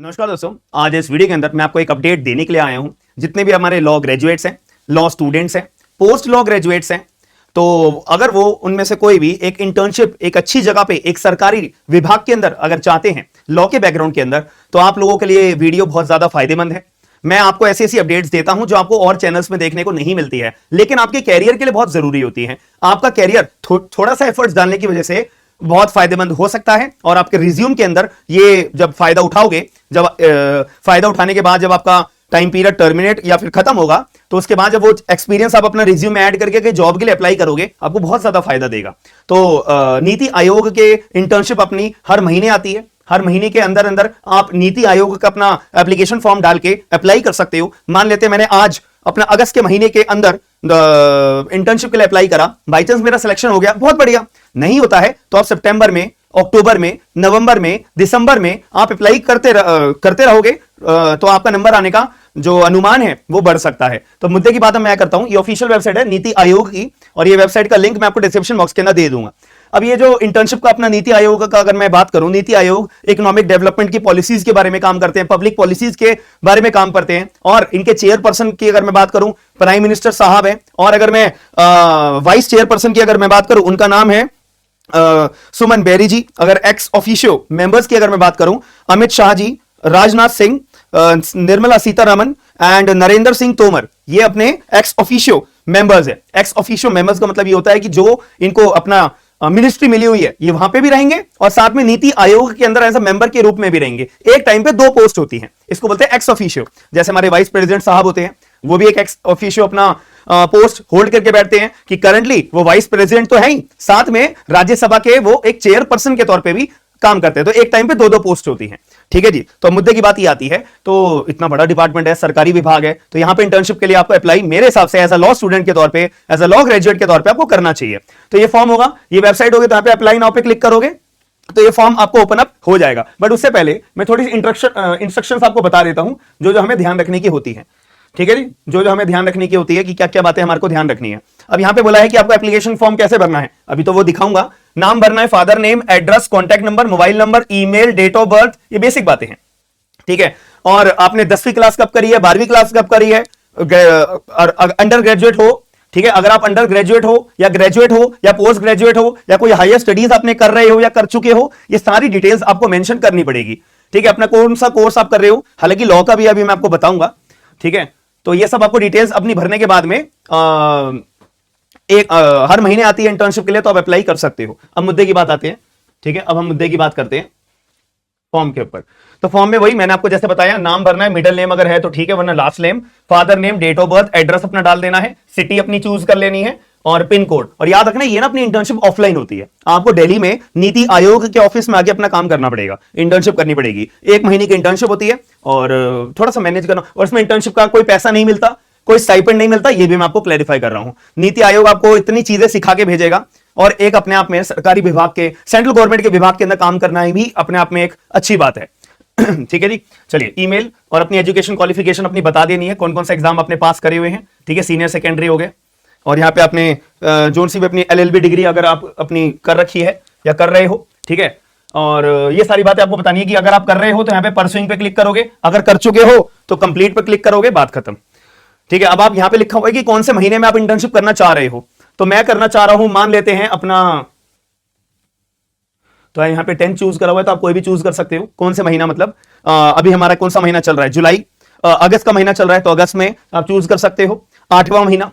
नमस्कार दोस्तों, आज इस वीडियो के अंदर मैं आपको एक अपडेट देने के लिए आया हूं। जितने भी हमारे लॉ ग्रेजुएट्स हैं, लॉ स्टूडेंट्स हैं, पोस्ट लॉ ग्रेजुएट्स हैं, तो अगर वो उनमें से कोई भी एक इंटर्नशिप एक अच्छी जगह पे एक सरकारी विभाग के अंदर अगर चाहते हैं लॉ के बैकग्राउंड के अंदर, तो आप लोगों के लिए वीडियो बहुत ज्यादा फायदेमंद है। मैं आपको ऐसी ऐसी अपडेट्स देता हूं जो आपको और चैनल्स में देखने को नहीं मिलती है, लेकिन आपके कैरियर के लिए बहुत जरूरी होती है। आपका कैरियर थोड़ा सा एफर्ट्स डालने की वजह से बहुत फायदेमंद हो सकता है और आपके रिज्यूम के अंदर ये जब फायदा उठाओगे, जब फायदा उठाने के बाद जब आपका टाइम पीरियड टर्मिनेट या फिर खत्म होगा, तो उसके बाद जब वो एक्सपीरियंस आप अपना रिज्यूम में ऐड करके जॉब के लिए अप्लाई करोगे, आपको बहुत ज्यादा फायदा देगा। तो नीति आयोग के इंटर्नशिप अपनी हर महीने आती है। हर महीने के अंदर अंदर आप नीति आयोग का अपना एप्लीकेशन फॉर्म डाल के अप्लाई कर सकते हो। मान लेते हैं मैंने आज अपना अगस्त के महीने के अंदर इंटर्नशिप के लिए अप्लाई करा, बाई चांस मेरा सिलेक्शन हो गया, बहुत बढ़िया। नहीं होता है तो आप सितंबर में, अक्टूबर में, नवंबर में, दिसंबर में आप अप्लाई करते रहोगे, तो आपका नंबर आने का जो अनुमान है वो बढ़ सकता है। तो मुद्दे की बात मैं करता हूं, ये ऑफिशियल वेबसाइट है नीति आयोग की, और ये वेबसाइट का लिंक मैं आपको डिस्क्रिप्शन बॉक्स के अंदर दे दूंगा। अब ये जो इंटर्नशिप का अपना नीति आयोग का अगर मैं बात करूं, नीति आयोग इकोनॉमिक डेवलपमेंट की पॉलिसीज के बारे में काम करते हैं, पब्लिक पॉलिसीज के बारे में काम करते हैं, और इनके चेयरपर्सन की अगर मैं बात करूं प्राइम मिनिस्टर साहब हैं, और अगर मैं वाइस चेयरपर्सन की अगर मैं बात करूं, उनका नाम है सुमन बेरी जी। अगर एक्स ऑफिशियो मेंबर्स की अगर मैं बात करूं, अमित शाह जी, राजनाथ सिंह, निर्मला सीतारमन एंड नरेंद्र सिंह तोमर, ये अपने एक्स ऑफिशियो मेंबर्स है। एक्स ऑफिशियो मेंबर्स का मतलब ये होता है कि जो इनको अपना मिनिस्ट्री मिली हुई है, ये वहां पे भी रहेंगे और साथ में नीति आयोग के अंदर एज अ मेंबर के रूप में भी रहेंगे। एक टाइम पे 2 पोस्ट होती हैं, इसको बोलते हैं एक्स ऑफिशियो। जैसे हमारे वाइस प्रेसिडेंट साहब होते हैं, वो भी एक एक्स ऑफिशियो अपना पोस्ट होल्ड करके बैठते हैं कि करंटली वो वाइस प्रेसिडेंट तो है ही, साथ में राज्यसभा के वो एक चेयरपर्सन के तौर पे भी काम करते हैं। तो एक टाइम पे 2 पोस्ट होती हैं। ठीक है जी। तो मुद्दे की बात ये आती है, तो इतना बड़ा डिपार्टमेंट है, सरकारी विभाग है, तो यहां पे इंटर्नशिप के लिए आपको अप्लाई मेरे हिसाब से एज अ लॉ स्टूडेंट के तौर पे, एज अ लॉ ग्रेजुएट के तौर पे आपको करना चाहिए। तो ये फॉर्म होगा, ये वेबसाइट होगी, तो यहां पे अप्लाई नाउ पे क्लिक करोगे तो ये फॉर्म आपको ओपन अप हो जाएगा। बट उससे पहले मैं थोड़ी सी इंस्ट्रक्शंस आपको बता देता हूं जो हमें ध्यान रखने की होती है। ठीक है जी, जो हमें ध्यान रखने की होती है कि क्या क्या बातें हमारे को ध्यान रखनी है। अब यहां पे बोला है कि आपको एप्लीकेशन फॉर्म कैसे भरना है, अभी तो वो दिखाऊंगा। नाम भरना है, father name, address, contact number, mobile number, email, date of birth, ये बेसिक बातें हैं। ठीक है। और आपने 10वीं क्लास कब करी है, 12वीं क्लास कब करी है, अंडर ग्रेजुएट हो, ठीक है, अगर आप अंडर ग्रेजुएट हो या ग्रेजुएट हो या पोस्ट ग्रेजुएट हो या कोई हायर स्टडीज आपने कर रहे हो या कर चुके हो, ये सारी डिटेल्स आपको मेंशन करनी पड़ेगी। ठीक है, अपना कौन सा कोर्स आप कर रहे हो, हालांकि लॉ का भी अभी मैं आपको बताऊंगा। ठीक है, तो ये सब आपको डिटेल्स अपनी भरने के बाद में हर महीने आती है इंटर्नशिप के लिए, तो आप अप्लाई कर सकते हो। अब मुद्दे की बात आती है। ठीक है, अब हम मुद्दे की बात करते हैं फॉर्म के ऊपर। तो फॉर्म में वही मैंने आपको जैसे बताया, नाम भरना है, मिडिल नेम अगर है तो ठीक है, वरना last name, father name, date of birth, address अपना डाल देना है, सिटी अपनी चूज कर लेनी है, और पिन कोड। और याद रखना, ये ना अपनी इंटर्नशिप ऑफलाइन होती है, आपको दिल्ली में नीति आयोग के ऑफिस में आके अपना काम करना पड़ेगा, इंटर्नशिप करनी पड़ेगी। 1 महीने की इंटर्नशिप होती है और थोड़ा सा मैनेज करना, और इसमें इंटर्नशिप का कोई पैसा नहीं मिलता, कोई स्टाइपेंड नहीं मिलता, ये भी मैं आपको क्लैरिफाई कर रहा हूं। नीति आयोग आपको इतनी चीजें सिखा के भेजेगा, और एक अपने आप में सरकारी विभाग के, सेंट्रल गवर्नमेंट के विभाग के अंदर काम करना ही भी अपने आप में एक अच्छी बात है। ठीक है जी। चलिए, ईमेल और अपनी एजुकेशन क्वालिफिकेशन अपनी बता देनी है, कौन कौन सा एग्जाम अपने पास करे हुए हैं। ठीक है, सीनियर सेकेंडरी हो गए, और यहाँ पे आपने जोन सी भी अपनी LLB डिग्री अगर आप अपनी कर रखी है या कर रहे हो। ठीक है, और ये सारी बातें आपको बतानी है कि अगर आप कर रहे हो तो यहाँ पे परसुइंग पे क्लिक करोगे, अगर कर चुके हो तो कंप्लीट पे क्लिक करोगे, बात खत्म। ठीक है, अब आप यहाँ पे लिखा हुआ है कि कौन से महीने में आप इंटर्नशिप करना चाह रहे हो। तो मैं करना चाह रहा हूं, मान लेते हैं अपना, तो यहाँ पे 10 चूज करा हुआ है, तो आप कोई भी चूज कर सकते हो। कौन से महीना मतलब अभी हमारा कौन सा महीना चल रहा है, जुलाई, अगस्त का महीना चल रहा है, तो अगस्त में आप चूज कर सकते हो। 8वां महीना,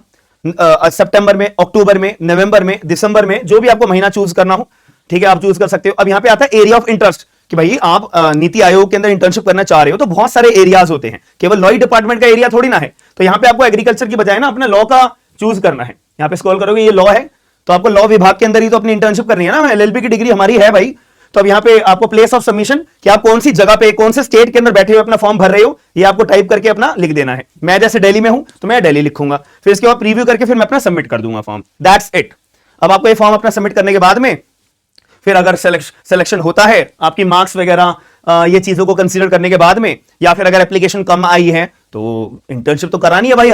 सितंबर में, अक्टूबर में, नवंबर में, दिसंबर में, जो भी आपको महीना चूज करना हो, ठीक है, आप चूज कर सकते हो। अब यहाँ पे आता है एरिया ऑफ इंटरेस्ट, कि भाई आप नीति आयोग के अंदर इंटर्नशिप करना चाह रहे हो, तो बहुत सारे एरियाज होते हैं, केवल लॉ डिपार्टमेंट का एरिया थोड़ी ना है। तो यहाँ पे आपको एग्रीकल्चर की बजाय ना अपना लॉ का चूज करना है। यहाँ पे स्क्रॉल करोगे, ये लॉ है, तो आपको लॉ विभाग के अंदर ही तो अपनी इंटर्नशिप करनी है ना। LLB की डिग्री हमारी है भाई। तो अब यहाँ पे आपको प्लेस ऑफ सबमिशन, कि आप कौन सी जगह पे, कौन से स्टेट के अंदर बैठे हुए अपना फॉर्म भर रहे हो, ये आपको टाइप करके अपना लिख देना है। मैं जैसे दिल्ली में हूं तो मैं दिल्ली लिखूंगा, फिर इसके बाद प्रीव्यू करके फिर मैं अपना सबमिट कर दूंगा फॉर्म, दैट्स इट। अब आपको ये फॉर्म अपना सबमिट करने के बाद में फिर अगर सिलेक्शन होता है, आपकी मार्क्स वगैरह ये चीजों को कंसीडर करने के बाद में, या फिर अगर एप्लीकेशन कम आई है, तो इंटर्नशिप तो करानी है भाई,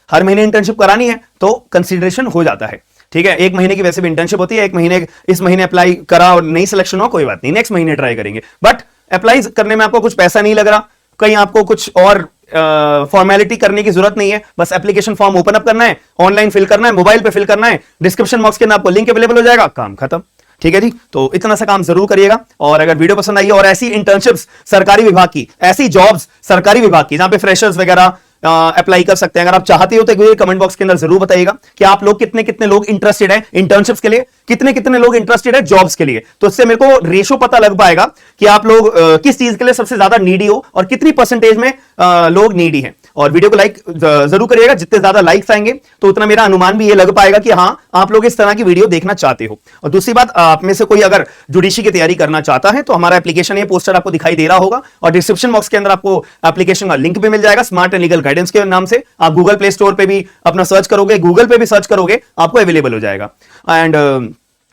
हर महीने इंटर्नशिप करानी है, तो कंसीडरेशन हो जाता है। ठीक है, 1 महीने की वैसे भी इंटर्नशिप होती है, 1 महीने, इस महीने अप्लाई करा और नहीं सिलेक्शन हो, कोई बात नहीं, नेक्स्ट महीने ट्राई करेंगे। बट अप्लाई करने में आपको कुछ पैसा नहीं लग रहा, कहीं आपको कुछ और फॉर्मेलिटी करने की जरूरत नहीं है, बस एप्लीकेशन फॉर्म ओपन अप करना है, ऑनलाइन फिल करना है, मोबाइल पे फिल करना है, डिस्क्रिप्शन बॉक्स के अंदर आपको लिंक अवेलेबल हो जाएगा, काम खत्म। ठीक है जी, तो इतना सा काम जरूर करिएगा। और अगर वीडियो पसंद आई है और ऐसी इंटर्नशिप्स सरकारी विभाग की, ऐसी जॉब्स सरकारी विभाग की जहां पे फ्रेशर्स वगैरह अप्लाई कर सकते हैं, अगर आप चाहते हो तो कमेंट बॉक्स के अंदर जरूर बताइएगा कि आप लोग कितने कितने लोग इंटरेस्टेड हैं इंटर्नशिप्स के लिए, कितने कितने लोग इंटरेस्टेड है जॉब्स के लिए। तो इससे मेरे को रेशो पता लग पाएगा कि आप लोग किस चीज के लिए सबसे ज्यादा नीडी हो और कितनी परसेंटेज में लोग नीडी हैं। और वीडियो को लाइक जरूर करिएगा, जितने ज्यादा लाइक्स आएंगे तो उतना मेरा अनुमान भी ये लग पाएगा कि हाँ आप लोग इस तरह की वीडियो देखना चाहते हो। और दूसरी बात, आप में से कोई अगर जुडिशरी की तैयारी करना चाहता है तो हमारा एप्लीकेशन, ये पोस्टर आपको दिखाई दे रहा होगा और डिस्क्रिप्शन बॉक्स के अंदर आपको एप्लीकेशन का लिंक भी मिल जाएगा, स्मार्ट एंड लीगल गाइडेंस के नाम से। आप गूगल प्ले स्टोर पे भी अपना सर्च करोगे, गूगल पे भी सर्च करोगे, आपको अवेलेबल हो जाएगा। एंड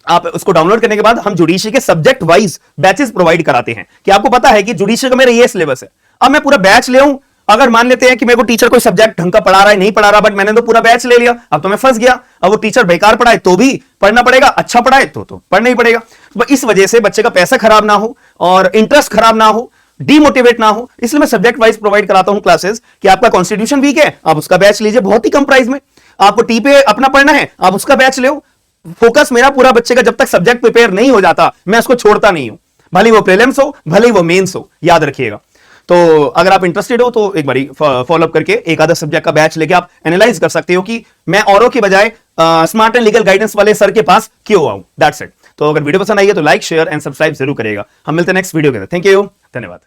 आप उसको डाउनलोड करने के बाद हम जुडिशरी के सब्जेक्ट वाइज बैचेस प्रोवाइड कराते हैं कि आपको पता है कि जुडिशरी का मेरा ये सिलेबस है, अब मैं पूरा बैच ले आऊं। अगर मान लेते हैं कि मेरे को टीचर कोई सब्जेक्ट ढंग का पढ़ा रहा है, नहीं पढ़ा रहा, बट मैंने तो पूरा बैच ले लिया, अब तो मैं फंस गया। अब वो टीचर बेकार पढ़ाए तो भी पढ़ना पड़ेगा, अच्छा पढ़ाए तो पढ़ना ही पड़ेगा। तो इस वजह से बच्चे का पैसा खराब ना हो और इंटरेस्ट खराब ना हो, डीमोटिवेट ना हो, इसलिए मैं सब्जेक्ट वाइज प्रोवाइड कराता हूं क्लासेस कि आपका कॉन्स्टिट्यूशन वीक है, आप उसका बैच लीजिए बहुत ही कम प्राइस में। आपको टी पे अपना पढ़ना है, आप उसका बैच लो। फोकस मेरा पूरा बच्चे का जब तक सब्जेक्ट प्रिपेयर नहीं हो जाता मैं उसको छोड़ता नहीं हूं, भले वो प्रीलिम्स हो भले वो मेंस हो, याद रखिएगा। तो अगर आप इंटरेस्टेड हो तो एक बारी फॉलोअप करके एक आधा सब्जेक्ट का बैच लेके आप एनालाइज कर सकते हो कि मैं औरों की बजाय स्मार्ट एंड लीगल गाइडेंस वाले सर के पास क्यों आऊं। That's it. तो अगर वीडियो पसंद आई है तो लाइक शेयर एंड सब्सक्राइब जरूर करिएगा। हम मिलते हैं नेक्स्ट वीडियो के अंदर। थैंक यू, धन्यवाद।